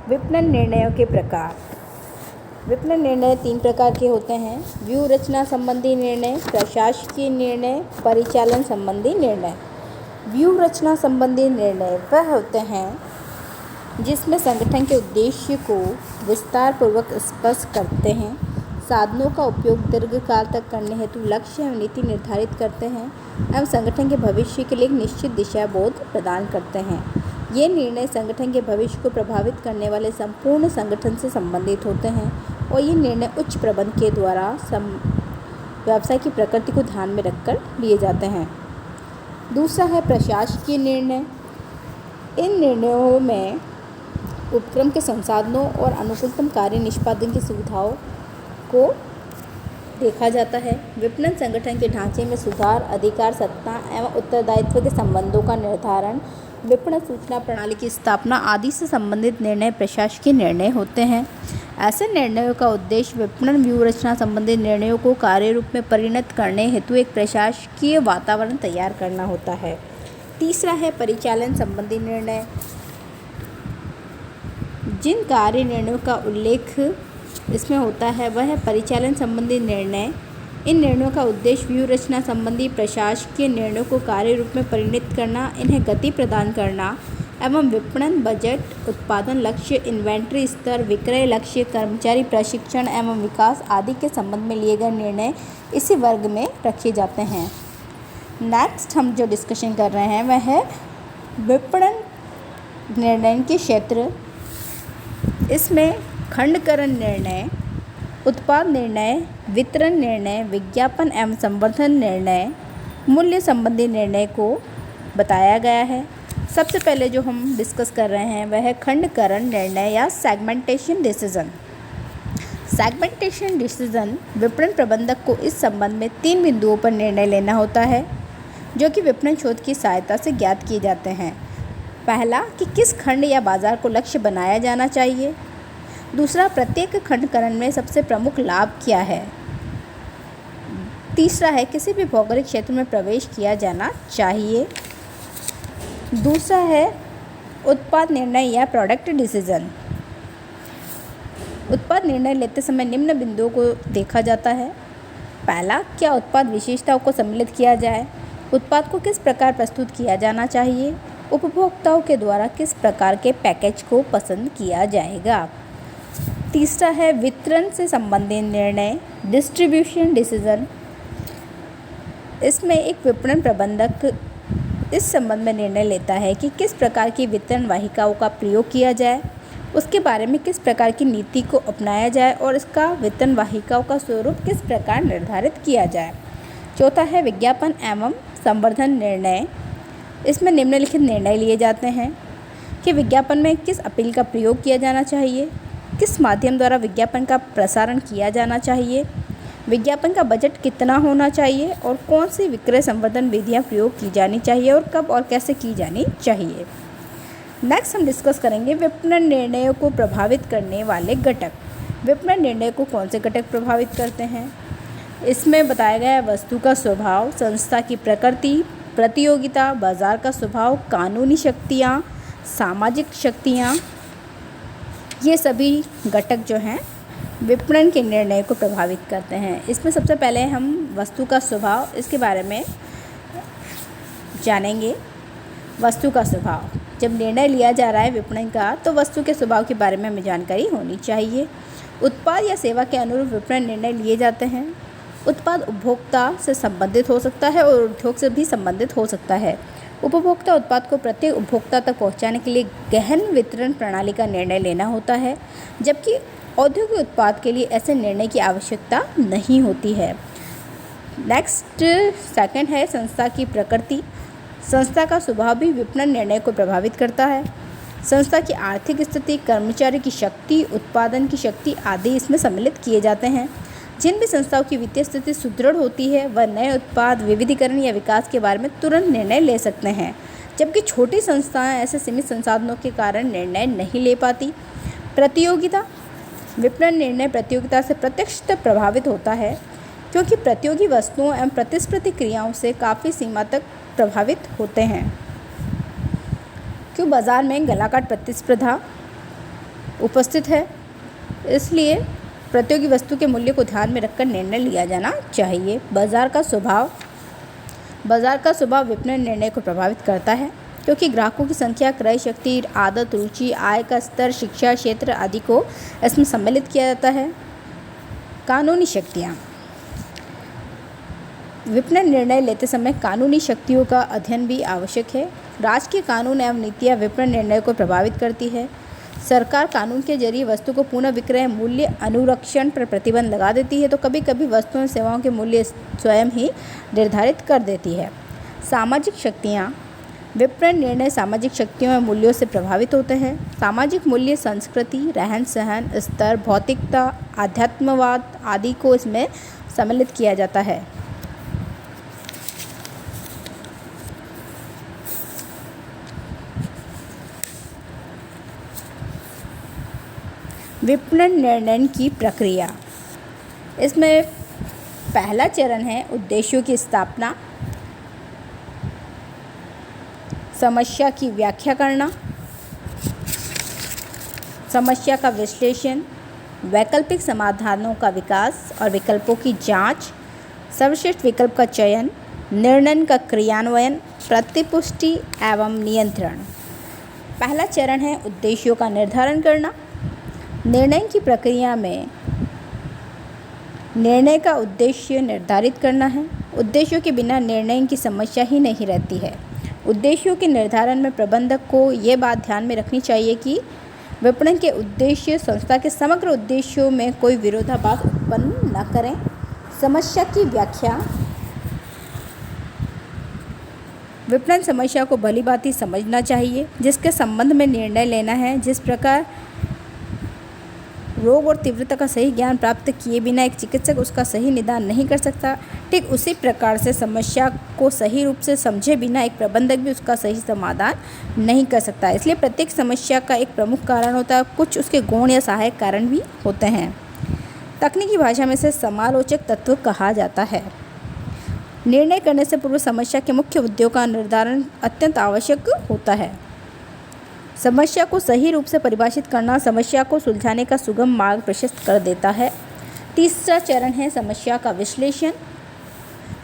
विपणन निर्णयों के प्रकार। विपणन निर्णय 3 प्रकार के होते हैं: व्यूह रचना संबंधी निर्णय, प्रशासकीय निर्णय, परिचालन संबंधी निर्णय। व्यूह रचना संबंधी निर्णय वह होते हैं जिसमें संगठन के उद्देश्य को विस्तार पूर्वक स्पष्ट करते हैं, साधनों का उपयोग दीर्घकाल तक करने हेतु लक्ष्य एवं नीति निर्धारित करते हैं एवं संगठन के भविष्य के लिए एक निश्चित दिशा बोध प्रदान करते हैं। ये निर्णय संगठन के भविष्य को प्रभावित करने वाले संपूर्ण संगठन से संबंधित होते हैं और ये निर्णय उच्च प्रबंधन के द्वारा व्यवसाय की प्रकृति को ध्यान में रखकर लिए जाते हैं। दूसरा है प्रशासकीय निर्णय। इन निर्णयों में उपक्रम के संसाधनों और अनुकूलतम कार्य निष्पादन की सुविधाओं को देखा जाता है। विपणन संगठन के ढांचे में सुधार, अधिकार, सत्ता एवं उत्तरदायित्व के संबंधों का निर्धारण, विपणन सूचना प्रणाली की स्थापना आदि से संबंधित निर्णय प्रशासकीय निर्णय होते हैं। ऐसे निर्णयों का उद्देश्य विपणन व्यूह रचना संबंधित निर्णयों को कार्य रूप में परिणत करने हेतु एक प्रशासकीय वातावरण तैयार करना होता है। तीसरा है परिचालन संबंधी निर्णय। जिन कार्य निर्णयों का उल्लेख इसमें होता है वह है परिचालन संबंधी निर्णय। इन निर्णयों का उद्देश्य व्यूह रचना संबंधी प्रशासकीय निर्णयों को कार्य रूप में परिणत करना, इन्हें गति प्रदान करना एवं विपणन बजट, उत्पादन लक्ष्य, इन्वेंट्री स्तर, विक्रय लक्ष्य, कर्मचारी प्रशिक्षण एवं विकास आदि के संबंध में लिए गए निर्णय इसी वर्ग में रखे जाते हैं। नेक्स्ट हम जो डिस्कशन कर रहे हैं वह है विपणन निर्णय के क्षेत्र। इसमें खंडकरण निर्णय, उत्पाद निर्णय, वितरण निर्णय, विज्ञापन एवं संवर्धन निर्णय, मूल्य संबंधी निर्णय को बताया गया है। सबसे पहले जो हम डिस्कस कर रहे हैं वह है खंडकरण निर्णय या सेगमेंटेशन डिसीजन। सेगमेंटेशन डिसीजन विपणन प्रबंधक को इस संबंध में 3 बिंदुओं पर निर्णय लेना होता है जो कि विपणन शोध की सहायता से ज्ञात किए जाते हैं। पहला कि किस खंड या बाजार को लक्ष्य बनाया जाना चाहिए। दूसरा, प्रत्येक खंडकरण में सबसे प्रमुख लाभ क्या है। तीसरा है किसी भी भौगोलिक क्षेत्र में प्रवेश किया जाना चाहिए। दूसरा है उत्पाद निर्णय या प्रोडक्ट डिसीजन। उत्पाद निर्णय लेते समय निम्न बिंदुओं को देखा जाता है। पहला, क्या उत्पाद विशेषताओं को सम्मिलित किया जाए। उत्पाद को किस प्रकार प्रस्तुत किया जाना चाहिए। उपभोक्ताओं के द्वारा किस प्रकार के पैकेज को पसंद किया जाएगा। तीसरा है वितरण से संबंधित निर्णय, डिस्ट्रीब्यूशन डिसीजन। इसमें एक विपणन प्रबंधक इस संबंध में निर्णय लेता है कि किस प्रकार की वितरण वाहिकाओं का प्रयोग किया जाए, उसके बारे में किस प्रकार की नीति को अपनाया जाए और इसका वितरण वाहिकाओं का स्वरूप किस प्रकार निर्धारित किया जाए। चौथा है विज्ञापन एवं संवर्धन निर्णय। इसमें निम्नलिखित निर्णय लिए जाते हैं कि विज्ञापन में किस अपील का प्रयोग किया जाना चाहिए, किस माध्यम द्वारा विज्ञापन का प्रसारण किया जाना चाहिए, विज्ञापन का बजट कितना होना चाहिए और कौन सी विक्रय संवर्धन विधियां प्रयोग की जानी चाहिए और कब और कैसे की जानी चाहिए। नेक्स्ट हम डिस्कस करेंगे विपणन निर्णयों को प्रभावित करने वाले घटक। विपणन निर्णय को कौन से घटक प्रभावित करते हैं। इसमें बताया गया है वस्तु का स्वभाव, संस्था की प्रकृति, प्रतियोगिता, बाजार का स्वभाव, कानूनी शक्तियाँ, सामाजिक शक्तियाँ। ये सभी घटक जो हैं विपणन के निर्णय को प्रभावित करते हैं। इसमें सबसे पहले हम वस्तु का स्वभाव, इसके बारे में जानेंगे। वस्तु का स्वभाव, जब निर्णय लिया जा रहा है विपणन का तो वस्तु के स्वभाव के बारे में हमें जानकारी होनी चाहिए। उत्पाद या सेवा के अनुरूप विपणन निर्णय लिए जाते हैं। उत्पाद उपभोक्ता से संबंधित हो सकता है और उद्योग से भी संबंधित हो सकता है। उपभोक्ता उत्पाद को प्रत्येक उपभोक्ता तक पहुंचाने के लिए गहन वितरण प्रणाली का निर्णय लेना होता है, जबकि औद्योगिक उत्पाद के लिए ऐसे निर्णय की आवश्यकता नहीं होती है। नेक्स्ट सेकंड है संस्था की प्रकृति। संस्था का स्वभाव भी विपणन निर्णय को प्रभावित करता है। संस्था की आर्थिक स्थिति, कर्मचारी की शक्ति, उत्पादन की शक्ति आदि इसमें सम्मिलित किए जाते हैं। जिन भी संस्थाओं की वित्तीय स्थिति सुदृढ़ होती है वह नए उत्पाद, विविधीकरण या विकास के बारे में तुरंत निर्णय ले सकते हैं, जबकि छोटी संस्थाएं ऐसे सीमित संसाधनों के कारण निर्णय नहीं ले पाती। प्रतियोगिता, विपणन निर्णय प्रतियोगिता से प्रत्यक्षतः प्रभावित होता है क्योंकि प्रतियोगी वस्तुओं एवं प्रतिस्पर्धी क्रियाओं से काफ़ी सीमा तक प्रभावित होते हैं। क्यों बाजार में गलाकाट प्रतिस्पर्धा उपस्थित है, इसलिए प्रतियोगी वस्तु के मूल्य को ध्यान में रखकर निर्णय लिया जाना चाहिए। बाजार का स्वभाव विपणन निर्णय को प्रभावित करता है, क्योंकि ग्राहकों की संख्या, क्रय शक्ति, आदत, रुचि, आय का स्तर, शिक्षा क्षेत्र आदि को इसमें सम्मिलित किया जाता है। कानूनी शक्तियाँ। विपणन निर्णय लेते समय कानूनी शक्तियों का अध्ययन भी आवश्यक है। राज्य के कानून एवं नीतियाँ विपणन निर्णय को प्रभावित करती है। सरकार कानून के जरिए वस्तु को पुनः विक्रय, मूल्य अनुरक्षण पर प्रतिबंध लगा देती है, तो कभी कभी वस्तुओं और सेवाओं के मूल्य स्वयं ही निर्धारित कर देती है। सामाजिक शक्तियाँ। विपणन निर्णय सामाजिक शक्तियों और मूल्यों से प्रभावित होते हैं। सामाजिक मूल्य संस्कृति, रहन सहन, स्तर, भौतिकता, आध्यात्मवाद आदि को इसमें सम्मिलित किया जाता है। विपणन निर्णय की प्रक्रिया। इसमें पहला चरण है उद्देश्यों की स्थापना, समस्या की व्याख्या करना, समस्या का विश्लेषण, वैकल्पिक समाधानों का विकास और विकल्पों की जांच, सर्वश्रेष्ठ विकल्प का चयन, निर्णय का क्रियान्वयन, प्रतिपुष्टि एवं नियंत्रण। पहला चरण है उद्देश्यों का निर्धारण करना। निर्णय की प्रक्रिया में निर्णय का उद्देश्य निर्धारित करना है। उद्देश्यों के बिना निर्णय की समस्या ही नहीं रहती है। उद्देश्यों के निर्धारण में प्रबंधक को ये बात ध्यान में रखनी चाहिए कि विपणन के उद्देश्य संस्था के समग्र उद्देश्यों में कोई विरोधाभास उत्पन्न न करें। समस्या की व्याख्या। विपणन समस्या को भलीभांति समझना चाहिए जिसके संबंध में निर्णय लेना है। जिस प्रकार रोग और तीव्रता का सही ज्ञान प्राप्त किए बिना एक चिकित्सक उसका सही निदान नहीं कर सकता, ठीक उसी प्रकार से समस्या को सही रूप से समझे बिना एक प्रबंधक भी उसका सही समाधान नहीं कर सकता। इसलिए प्रत्येक समस्या का एक प्रमुख कारण होता है, कुछ उसके गौण या सहायक कारण भी होते हैं। तकनीकी भाषा में इसे समालोचक तत्व कहा जाता है। निर्णय करने से पूर्व समस्या के मुख्य मुद्दों का निर्धारण अत्यंत आवश्यक होता है। समस्या को सही रूप से परिभाषित करना समस्या को सुलझाने का सुगम मार्ग प्रशस्त कर देता है। तीसरा चरण है समस्या का विश्लेषण।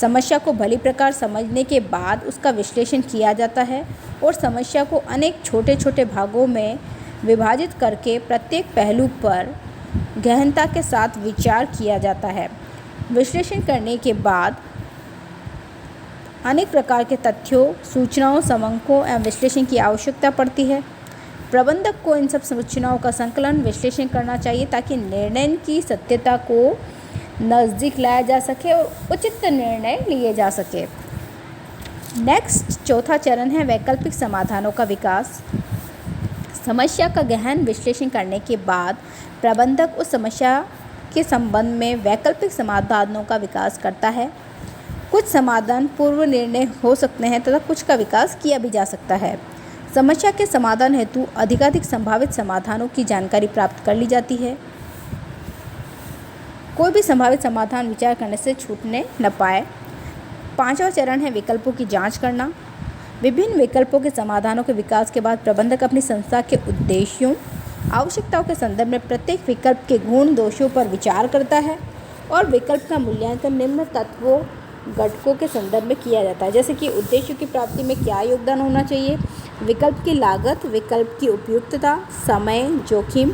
समस्या को भली प्रकार समझने के बाद उसका विश्लेषण किया जाता है और समस्या को अनेक छोटे छोटे भागों में विभाजित करके प्रत्येक पहलू पर गहनता के साथ विचार किया जाता है। विश्लेषण करने के बाद अनेक प्रकार के तथ्यों, सूचनाओं, समंकों एवं विश्लेषण की आवश्यकता पड़ती है। प्रबंधक को इन सब सूचनाओं का संकलन, विश्लेषण करना चाहिए ताकि निर्णय की सत्यता को नज़दीक लाया जा सके और उचित निर्णय लिए जा सके। नेक्स्ट चौथा चरण है वैकल्पिक समाधानों का विकास। समस्या का गहन विश्लेषण करने के बाद प्रबंधक उस समस्या के संबंध में वैकल्पिक समाधानों का विकास करता है। कुछ समाधान पूर्व निर्णय हो सकते हैं तथा कुछ का विकास किया भी जा सकता है। समस्या के समाधान हेतु अधिकाधिक संभावित समाधानों की जानकारी प्राप्त कर ली जाती है। कोई भी संभावित समाधान विचार करने से छूटने न पाए। पांचवा चरण है विकल्पों की जांच करना। विभिन्न विकल्पों के समाधानों के विकास के बाद प्रबंधक अपनी संस्था के उद्देश्यों, आवश्यकताओं के संदर्भ में प्रत्येक विकल्प के गुण दोषों पर विचार करता है और विकल्प का मूल्यांकन निम्न तत्वों घटकों के संदर्भ में किया जाता है, जैसे कि उद्देश्यों की प्राप्ति में क्या योगदान होना चाहिए, विकल्प की लागत, विकल्प की उपयुक्तता, समय, जोखिम,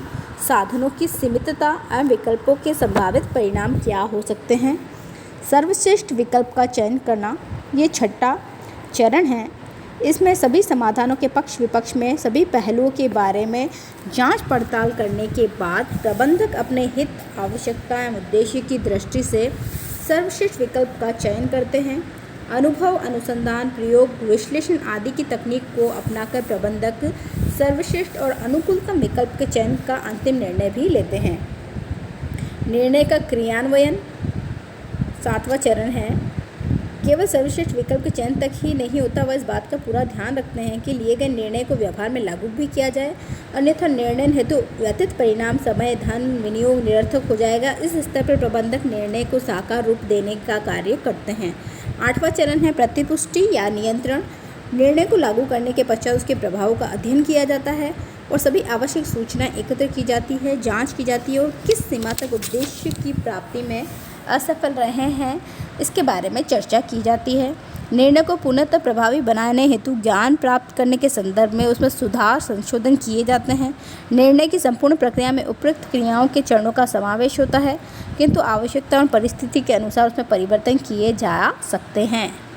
साधनों की सीमितता एवं विकल्पों के संभावित परिणाम क्या हो सकते हैं। सर्वश्रेष्ठ विकल्प का चयन करना ये छठा चरण है। इसमें सभी समाधानों के पक्ष विपक्ष में सभी पहलुओं के बारे में जांच पड़ताल करने के बाद प्रबंधक अपने हित, आवश्यकता एवं उद्देश्य की दृष्टि से सर्वश्रेष्ठ विकल्प का चयन करते हैं। अनुभव, अनुसंधान, प्रयोग, विश्लेषण आदि की तकनीक को अपनाकर प्रबंधक सर्वश्रेष्ठ और अनुकूलतम विकल्प के चयन का अंतिम निर्णय भी लेते हैं। निर्णय का क्रियान्वयन सातवां चरण है। केवल सर्वश्रेष्ठ विकल्प के चयन तक ही नहीं होता, वह इस बात का पूरा ध्यान रखते हैं कि लिए गए निर्णय को व्यवहार में लागू भी किया जाए, अन्यथा निर्णय हेतु व्यतीत परिणाम, समय, धन, विनियोग निरर्थक हो जाएगा। इस स्तर पर प्रबंधक निर्णय को साकार रूप देने का कार्य करते हैं। आठवां चरण है प्रतिपुष्टि या नियंत्रण। निर्णय को लागू करने के पश्चात उसके प्रभावों का अध्ययन किया जाता है। और सभी आवश्यक सूचनाएं एकत्र की जाती है, जांच की जाती है और किस सीमा तक उद्देश्य की प्राप्ति में असफल रहे हैं इसके बारे में चर्चा की जाती है। निर्णय को पूर्णतः प्रभावी बनाने हेतु ज्ञान प्राप्त करने के संदर्भ में उसमें सुधार संशोधन किए जाते हैं। निर्णय की संपूर्ण प्रक्रिया में उपयुक्त क्रियाओं के चरणों का समावेश होता है, किंतु आवश्यकता और परिस्थिति के अनुसार उसमें परिवर्तन किए जा सकते हैं।